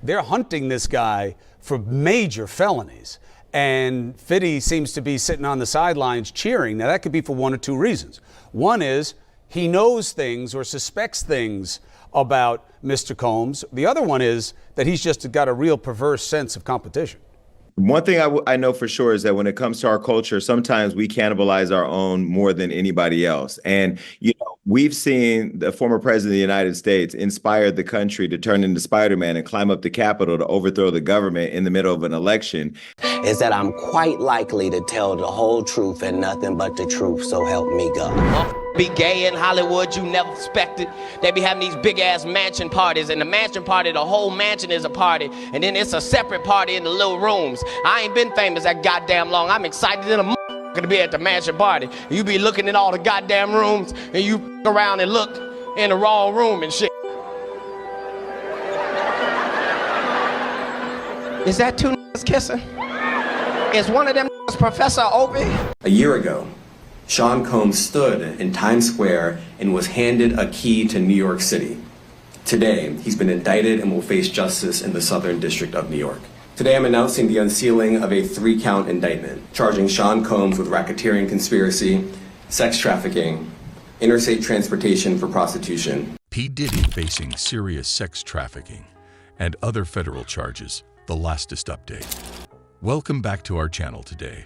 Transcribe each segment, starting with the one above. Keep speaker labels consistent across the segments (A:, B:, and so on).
A: They're hunting this guy for major felonies. And Fiddy seems to be sitting on the sidelines cheering. Now, that could be for one or two reasons. One is he knows things or suspects things about Mr. Combs. The other one is that he's just got a real perverse sense of competition.
B: One thing I know for sure is that when it comes to our culture, sometimes we cannibalize our own more than anybody else. And, we've seen the former president of the United States inspire the country to turn into Spider-Man and climb up the Capitol to overthrow the government in the middle of an election.
C: Is that I'm quite likely to tell the whole truth and nothing but the truth, so help me God.
D: Be gay in Hollywood, you never expected. They be having these big ass mansion parties, and the mansion party, the whole mansion is a party, and then it's a separate party in the little rooms. I ain't been famous that goddamn long. I'm excited in a to be at the mansion party. You be looking in all the goddamn rooms, and you around and look in the wrong room and shit. Is that two niggas kissing? Is one of them niggas Professor Opie?
E: A year ago, Sean Combs stood in Times Square and was handed a key to New York City. Today, he's been indicted and will face justice in the Southern District of New York. Today, I'm announcing the unsealing of a 3-count indictment, charging Sean Combs with racketeering conspiracy, sex trafficking, interstate transportation for prostitution.
F: P Diddy facing serious sex trafficking and other federal charges, the latest update. Welcome back to our channel today.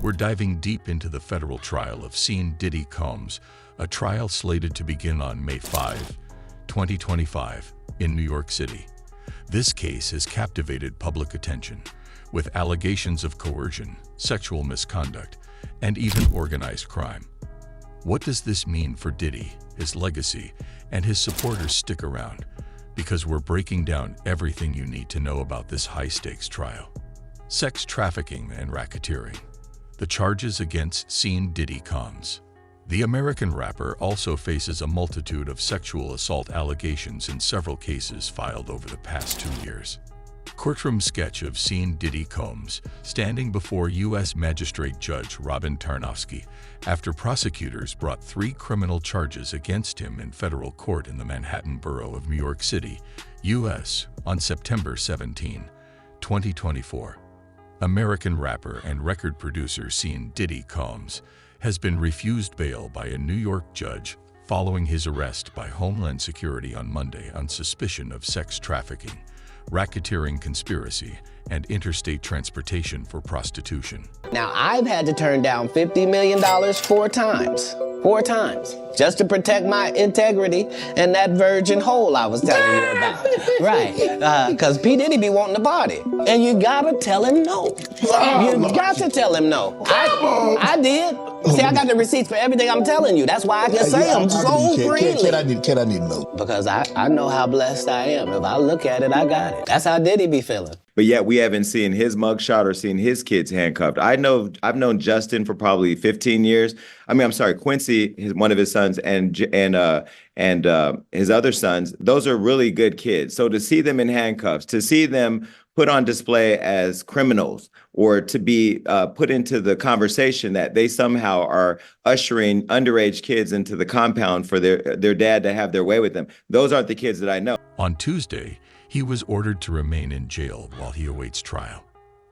F: We're diving deep into the federal trial of Sean Diddy Combs, a trial slated to begin on May 5, 2025, in New York City. This case has captivated public attention, with allegations of coercion, sexual misconduct, and even organized crime. What does this mean for Diddy, his legacy, and his supporters? Stick around, because we're breaking down everything you need to know about this high-stakes trial. Sex trafficking and racketeering. The charges against Sean Diddy Combs. The American rapper also faces a multitude of sexual assault allegations in several cases filed over the past 2 years. Courtroom sketch of Sean Diddy Combs standing before U.S. Magistrate Judge Robin Tarnowski after prosecutors brought 3 criminal charges against him in federal court in the Manhattan borough of New York City, U.S. on September 17, 2024. American rapper and record producer Sean Diddy Combs has been refused bail by a New York judge following his arrest by Homeland Security on Monday on suspicion of sex trafficking, racketeering conspiracy, and interstate transportation for prostitution.
C: Now, I've had to turn down $50 million 4 times. 4 times. Just to protect my integrity and that virgin hole I was telling you about. Right. Because P Diddy be wanting to party. And you gotta tell him no. You got to tell him no. I did. See, I got the receipts for everything I'm telling you. That's why I can say them so freely.
G: Can I need no?
C: Because I know how blessed I am. If I look at it, I got it. That's how Diddy be feeling.
B: But yet we haven't seen his mugshot or seen his kids handcuffed. I've known Justin for probably 15 years. Quincy, one of his sons, and his other sons. Those are really good kids. So to see them in handcuffs, to see them put on display as criminals, or to be put into the conversation that they somehow are ushering underage kids into the compound for their dad to have their way with them. Those aren't the kids that I know.
F: On Tuesday, he was ordered to remain in jail while he awaits trial.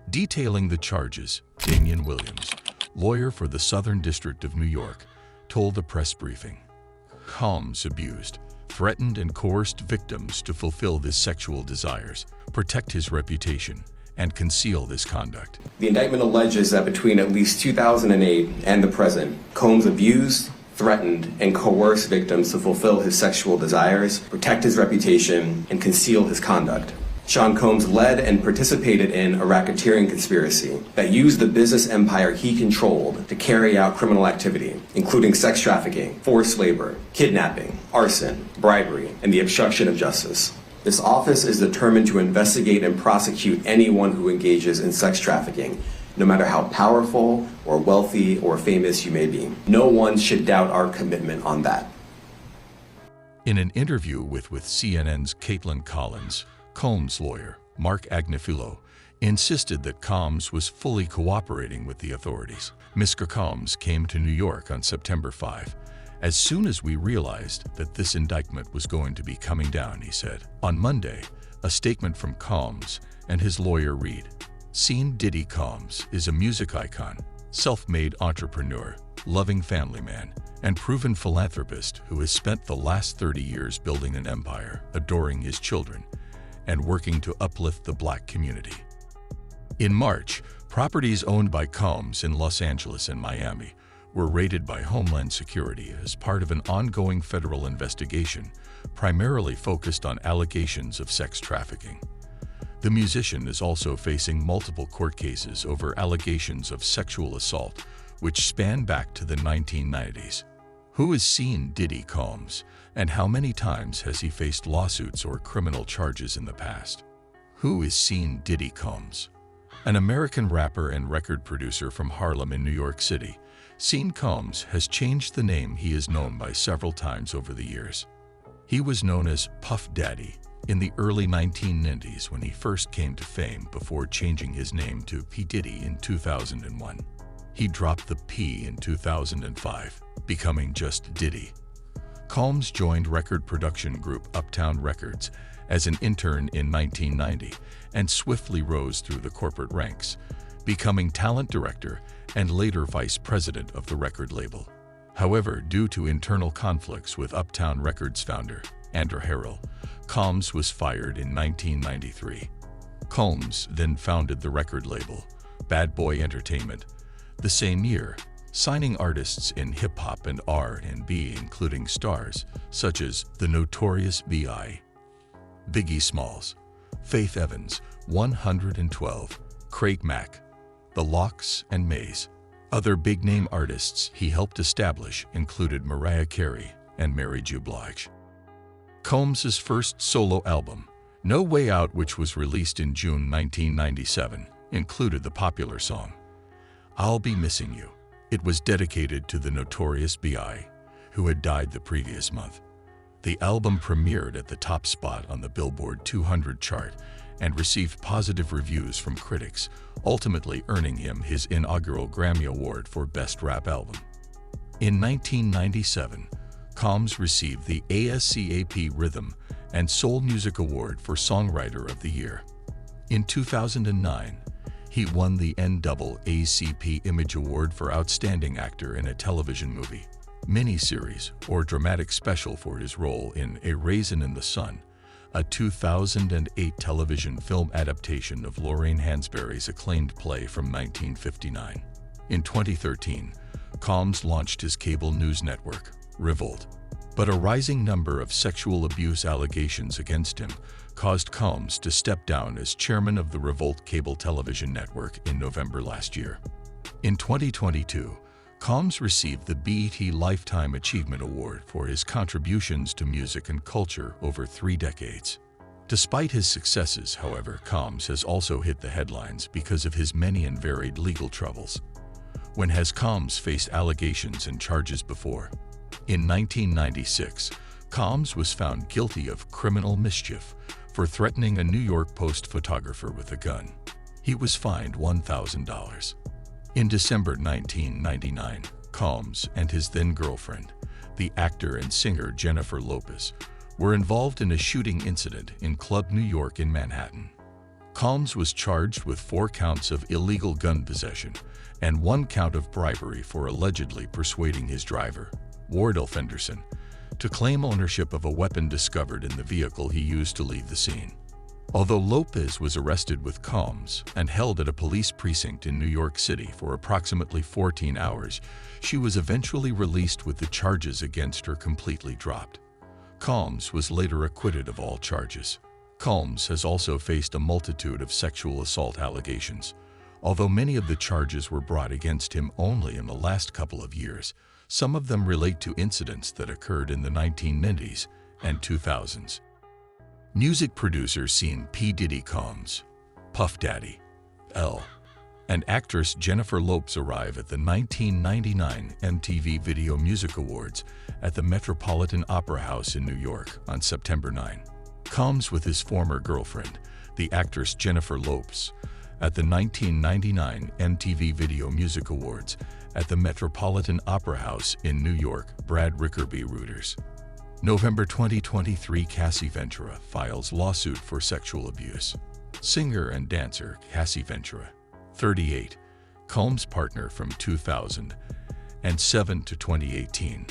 F: Detailing the charges, Damian Williams, lawyer for the Southern District of New York, told a press briefing. Combs abused, threatened, and coerced victims to fulfill his sexual desires, protect his reputation, and conceal this conduct.
E: The indictment alleges that between at least 2008 and the present, Combs abused, threatened, and coerced victims to fulfill his sexual desires, protect his reputation, and conceal his conduct. Sean Combs led and participated in a racketeering conspiracy that used the business empire he controlled to carry out criminal activity, including sex trafficking, forced labor, kidnapping, arson, bribery, and the obstruction of justice. This office is determined to investigate and prosecute anyone who engages in sex trafficking, no matter how powerful or wealthy or famous you may be. No one should doubt our commitment on that.
F: In an interview with CNN's Caitlin Collins, Combs' lawyer, Mark Agnifilo, insisted that Combs was fully cooperating with the authorities. Mr. Combs came to New York on September 5. As soon as we realized that this indictment was going to be coming down, he said. On Monday, A statement from Combs and his lawyer read, "Seen Diddy Combs is a music icon, self-made entrepreneur, loving family man, and proven philanthropist who has spent the last 30 years building an empire, adoring his children, and working to uplift the Black community." In March, properties owned by Combs in Los Angeles and Miami were raided by Homeland Security as part of an ongoing federal investigation, primarily focused on allegations of sex trafficking. The musician is also facing multiple court cases over allegations of sexual assault, which span back to the 1990s. Who has seen Diddy Combs, and how many times has he faced lawsuits or criminal charges in the past? Who is seen Diddy Combs? An American rapper and record producer from Harlem in New York City, Sean Combs has changed the name he is known by several times over the years. He was known as Puff Daddy in the early 1990s when he first came to fame before changing his name to P Diddy in 2001. He dropped the P in 2005, becoming just Diddy. Combs joined record production group Uptown Records as an intern in 1990 and swiftly rose through the corporate ranks, becoming talent director and later vice president of the record label. However, due to internal conflicts with Uptown Records founder Andrew Harrell, Combs was fired in 1993. Combs then founded the record label Bad Boy Entertainment the same year, signing artists in hip-hop and R&B including stars such as the Notorious B.I., Biggie Smalls, Faith Evans, 112, Craig Mack, The Lox, and Maze. Other big-name artists he helped establish included Mariah Carey and Mary J. Blige. Combs' first solo album, No Way Out, which was released in June 1997, included the popular song, I'll Be Missing You. It was dedicated to the Notorious B.I., who had died the previous month. The album premiered at the top spot on the Billboard 200 chart and received positive reviews from critics, ultimately earning him his inaugural Grammy Award for Best Rap Album. In 1997, Combs received the ASCAP Rhythm and Soul Music Award for Songwriter of the Year. In 2009, he won the NAACP Image Award for Outstanding Actor in a Television Movie, miniseries, or dramatic special for his role in A Raisin in the Sun, a 2008 television film adaptation of Lorraine Hansberry's acclaimed play from 1959. In 2013, Combs launched his cable news network, Revolt. But a rising number of sexual abuse allegations against him caused Combs to step down as chairman of the Revolt cable television network in November last year. In 2022, Combs received the BET Lifetime Achievement Award for his contributions to music and culture over 3 decades. Despite his successes, however, Combs has also hit the headlines because of his many and varied legal troubles. When has Combs faced allegations and charges before? In 1996, Combs was found guilty of criminal mischief for threatening a New York Post photographer with a gun. He was fined $1,000. In December 1999, Combs and his then-girlfriend, the actor and singer Jennifer Lopez, were involved in a shooting incident in Club New York in Manhattan. Combs was charged with 4 counts of illegal gun possession and 1 count of bribery for allegedly persuading his driver, Wardell Fenderson, to claim ownership of a weapon discovered in the vehicle he used to leave the scene. Although Lopez was arrested with Combs and held at a police precinct in New York City for approximately 14 hours, she was eventually released with the charges against her completely dropped. Combs was later acquitted of all charges. Combs has also faced a multitude of sexual assault allegations. Although many of the charges were brought against him only in the last couple of years, some of them relate to incidents that occurred in the 1990s and 2000s. Music producer seen P Diddy Combs, Puff Daddy, L, and actress Jennifer Lopez arrive at the 1999 MTV Video Music Awards at the Metropolitan Opera House in New York on September 9. Combs with his former girlfriend, the actress Jennifer Lopez, at the 1999 MTV Video Music Awards at the Metropolitan Opera House in New York, Brad Rickerby Reuters. November 2023, Cassie Ventura files lawsuit for sexual abuse. Singer and dancer Cassie Ventura, 38, Combs' partner from 2007 to 2018,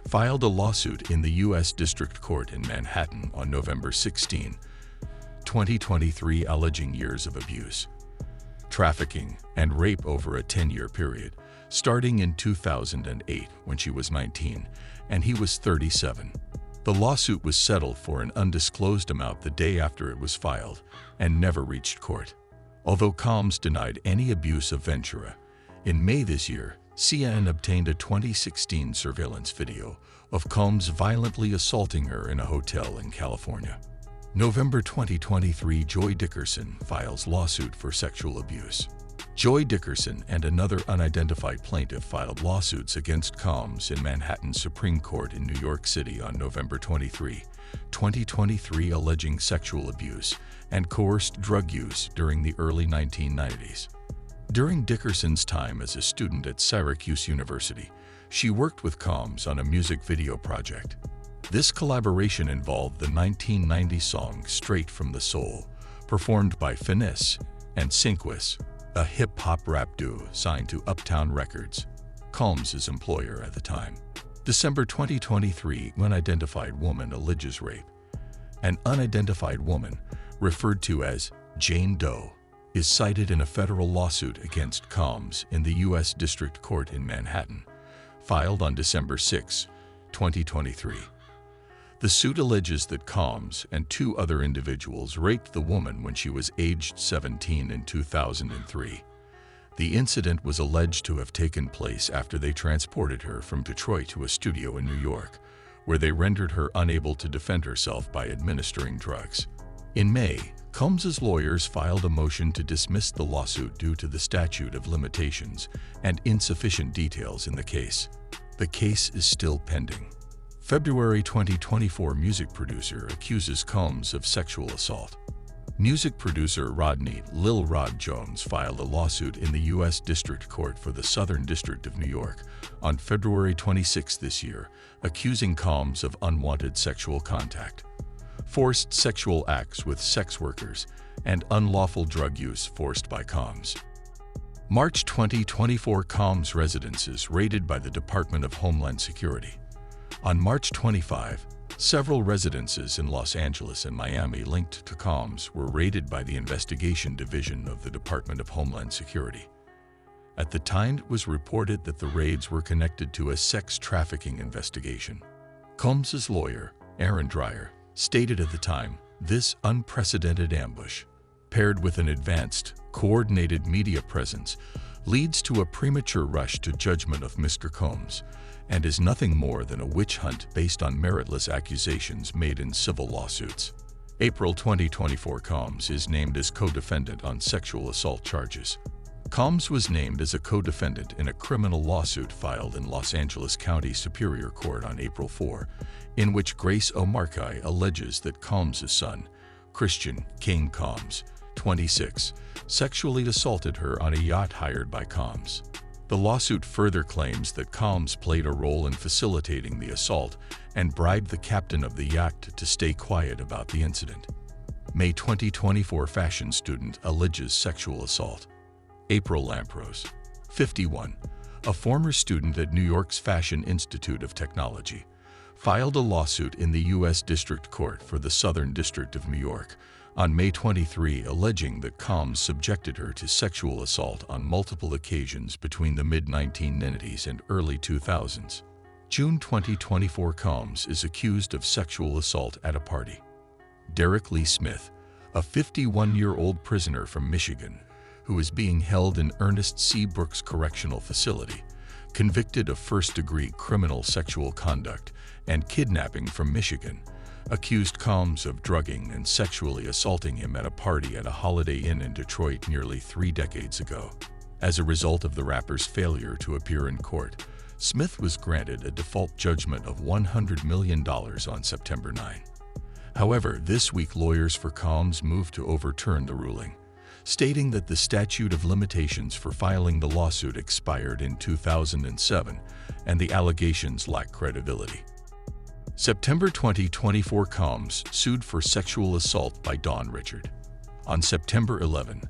F: filed a lawsuit in the U.S. District Court in Manhattan on November 16, 2023, alleging years of abuse, trafficking, and rape over a 10-year period, starting in 2008 when she was 19 and he was 37. The lawsuit was settled for an undisclosed amount the day after it was filed and never reached court. Although Combs denied any abuse of Ventura, in May this year, CNN obtained a 2016 surveillance video of Combs violently assaulting her in a hotel in California. November 2023, Joy Dickerson files lawsuit for sexual abuse. Joy Dickerson and another unidentified plaintiff filed lawsuits against Combs in Manhattan's Supreme Court in New York City on November 23, 2023, alleging sexual abuse and coerced drug use during the early 1990s. During Dickerson's time as a student at Syracuse University, she worked with Combs on a music video project. This collaboration involved the 1990 song Straight from the Soul, performed by Finesse and Sinquis, a hip-hop rap duo signed to Uptown Records, Combs' employer at the time. December 2023, unidentified woman alleges rape. An unidentified woman, referred to as Jane Doe, is cited in a federal lawsuit against Combs in the U.S. District Court in Manhattan, filed on December 6, 2023. The suit alleges that Combs and two other individuals raped the woman when she was aged 17 in 2003. The incident was alleged to have taken place after they transported her from Detroit to a studio in New York, where they rendered her unable to defend herself by administering drugs. In May, Combs' lawyers filed a motion to dismiss the lawsuit due to the statute of limitations and insufficient details in the case. The case is still pending. February 2024, music producer accuses Combs of sexual assault. Music producer Rodney Lil Rod Jones filed a lawsuit in the U.S. District Court for the Southern District of New York on February 26 this year, accusing Combs of unwanted sexual contact, forced sexual acts with sex workers, and unlawful drug use forced by Combs. March 2024, Combs' residences raided by the Department of Homeland Security. On March 25, several residences in Los Angeles and Miami linked to Combs were raided by the Investigation Division of the Department of Homeland Security. At the time, it was reported that the raids were connected to a sex trafficking investigation. Combs' lawyer, Aaron Dreyer, stated at the time, "This unprecedented ambush, paired with an advanced, coordinated media presence, leads to a premature rush to judgment of Mr. Combs, and is nothing more than a witch hunt based on meritless accusations made in civil lawsuits." April 2024, Combs is named as co-defendant on sexual assault charges. Combs was named as a co-defendant in a criminal lawsuit filed in Los Angeles County Superior Court on April 4, in which Grace O'Markey alleges that Combs' son, Christian King Combs, 26, sexually assaulted her on a yacht hired by Combs. The lawsuit further claims that Combs played a role in facilitating the assault and bribed the captain of the yacht to stay quiet about the incident. May 2024, fashion student alleges sexual assault. April Lampros, 51, a former student at New York's Fashion Institute of Technology, filed a lawsuit in the U.S. District Court for the Southern District of New York on May 23, alleging that Combs subjected her to sexual assault on multiple occasions between the mid-1990s and early 2000s. June 2024, Combs is accused of sexual assault at a party. Derek Lee Smith, a 51-year-old prisoner from Michigan, who is being held in Ernest C. Brooks Correctional Facility, convicted of first-degree criminal sexual conduct and kidnapping from Michigan, accused Combs of drugging and sexually assaulting him at a party at a Holiday Inn in Detroit nearly 3 decades ago. As a result of the rapper's failure to appear in court, Smith was granted a default judgment of $100 million on September 9. However, this week lawyers for Combs moved to overturn the ruling, stating that the statute of limitations for filing the lawsuit expired in 2007 and the allegations lack credibility. September 2024, Combs sued for sexual assault by Don Richard. On September 11,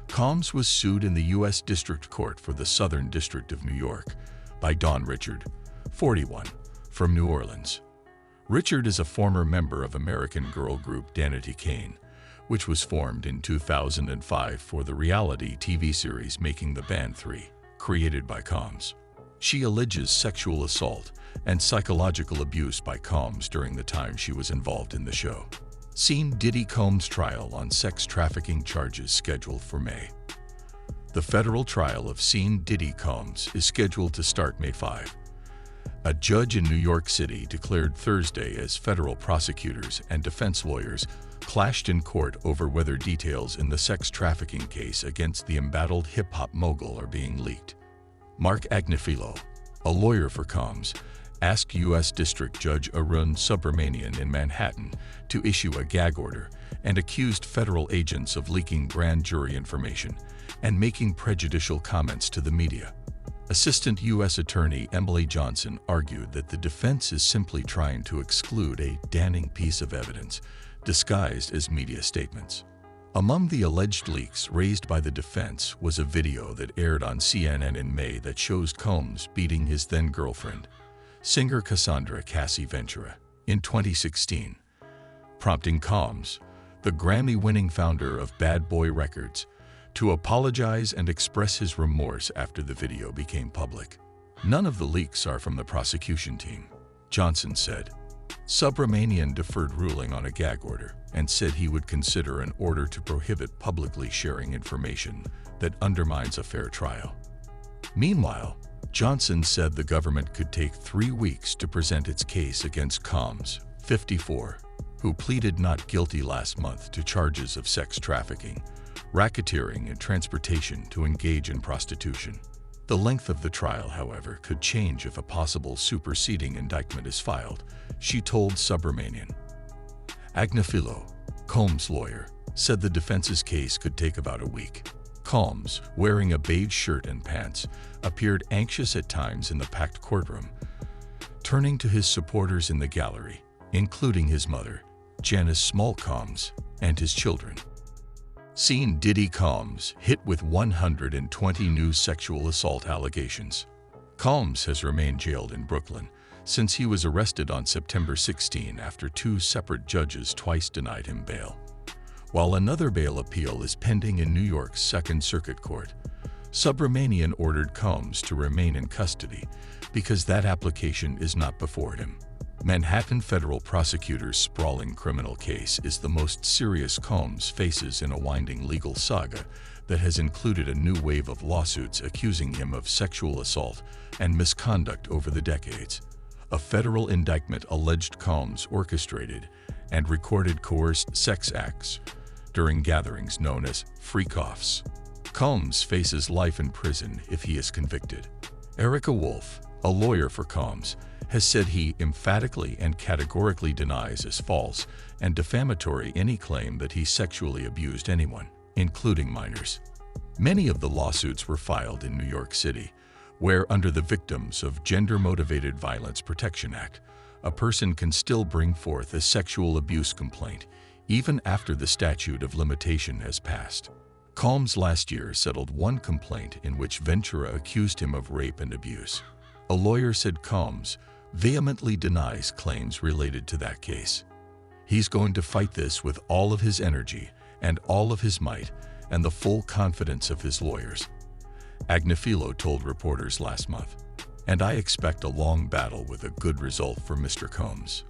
F: Combs was sued in the U.S. District Court for the Southern District of New York by Don Richard, 41, from New Orleans. Richard is a former member of American girl group Danity Kane, which was formed in 2005 for the reality TV series Making the Band 3, created by Combs. She alleges sexual assault and psychological abuse by Combs during the time she was involved in the show. Seen Diddy Combs trial on sex trafficking charges scheduled for May. The federal trial of Seen Diddy Combs is scheduled to start May 5. A judge in New York City declared Thursday as federal prosecutors and defense lawyers clashed in court over whether details in the sex trafficking case against the embattled hip-hop mogul are being leaked. Mark Agnifilo, a lawyer for Combs, asked U.S. District Judge Arun Subramanian in Manhattan to issue a gag order and accused federal agents of leaking grand jury information and making prejudicial comments to the media. Assistant U.S. Attorney Emily Johnson argued that the defense is simply trying to exclude a damning piece of evidence disguised as media statements. Among the alleged leaks raised by the defense was a video that aired on CNN in May that shows Combs beating his then-girlfriend, singer Cassandra Cassie Ventura, in 2016, prompting Combs, the Grammy-winning founder of Bad Boy Records, to apologize and express his remorse after the video became public. None of the leaks are from the prosecution team, Johnson said. Subramanian deferred ruling on a gag order and said he would consider an order to prohibit publicly sharing information that undermines a fair trial. Meanwhile, Johnson said the government could take 3 weeks to present its case against Combs, 54, who pleaded not guilty last month to charges of sex trafficking, racketeering, and transportation to engage in prostitution. The length of the trial, however, could change if a possible superseding indictment is filed, she told Subramanian. Agnifilo, Combs' lawyer, said the defense's case could take about a week. Combs, wearing a beige shirt and pants, appeared anxious at times in the packed courtroom, turning to his supporters in the gallery, including his mother, Janice Small Combs, and his children. Seen Diddy Combs hit with 120 new sexual assault allegations. Combs has remained jailed in Brooklyn since he was arrested on September 16 after 2 separate judges twice denied him bail. While another bail appeal is pending in New York's Second Circuit Court, Subramanian ordered Combs to remain in custody because that application is not before him. Manhattan federal prosecutors' sprawling criminal case is the most serious Combs faces in a winding legal saga that has included a new wave of lawsuits accusing him of sexual assault and misconduct over the decades. A federal indictment alleged Combs orchestrated and recorded coerced sex acts during gatherings known as freak-offs. Combs faces life in prison if he is convicted. Erica Wolf, a lawyer for Combs, has said he emphatically and categorically denies as false and defamatory any claim that he sexually abused anyone, including minors. Many of the lawsuits were filed in New York City, where under the Victims of Gender-Motivated Violence Protection Act, a person can still bring forth a sexual abuse complaint even after the statute of limitation has passed. Combs last year settled one complaint in which Ventura accused him of rape and abuse. A lawyer said Combs vehemently denies claims related to that case. He's going to fight this with all of his energy and all of his might and the full confidence of his lawyers, Agnifilo told reporters last month. And I expect a long battle with a good result for Mr. Combs.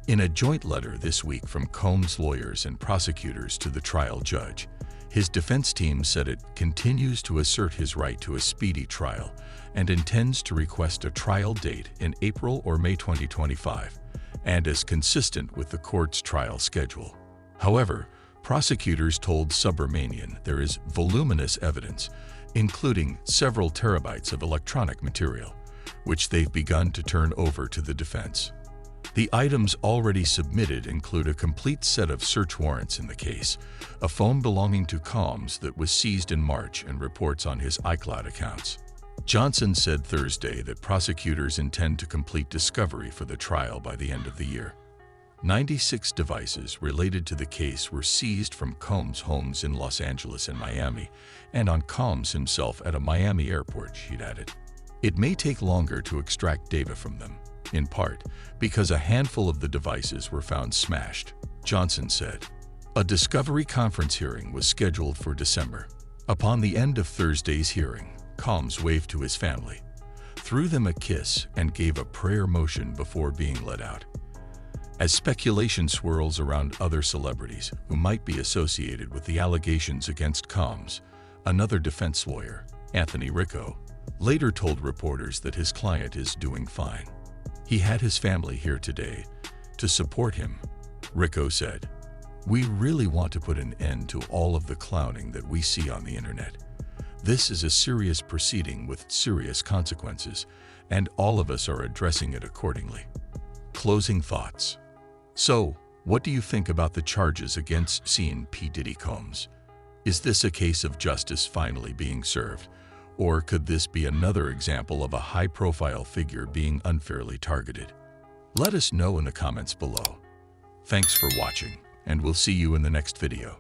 F: In a joint letter this week from Combs' lawyers and prosecutors to the trial judge, his defense team said it continues to assert his right to a speedy trial and intends to request a trial date in April or May 2025, and is consistent with the court's trial schedule. However, prosecutors told Subramanian there is voluminous evidence, including several terabytes of electronic material, which they've begun to turn over to the defense. The items already submitted include a complete set of search warrants in the case, a phone belonging to Combs that was seized in March, and reports on his iCloud accounts. Johnson said Thursday that prosecutors intend to complete discovery for the trial by the end of the year. 96 devices related to the case were seized from Combs' homes in Los Angeles and Miami, and on Combs himself at a Miami airport, she'd added. It may take longer to extract data from them, in part because a handful of the devices were found smashed, Johnson said. A discovery conference hearing was scheduled for December. Upon the end of Thursday's hearing, Combs waved to his family, threw them a kiss, and gave a prayer motion before being let out. As speculation swirls around other celebrities who might be associated with the allegations against Combs, another defense lawyer, Anthony Ricco, later told reporters that his client is doing fine. He had his family here today to support him, Ricco said. We really want to put an end to all of the clowning that we see on the internet. This is a serious proceeding with serious consequences, and all of us are addressing it accordingly. Closing thoughts. So, what do you think about the charges against P Diddy Combs? Is this a case of justice finally being served? Or could this be another example of a high-profile figure being unfairly targeted? Let us know in the comments below. Thanks for watching, and we'll see you in the next video.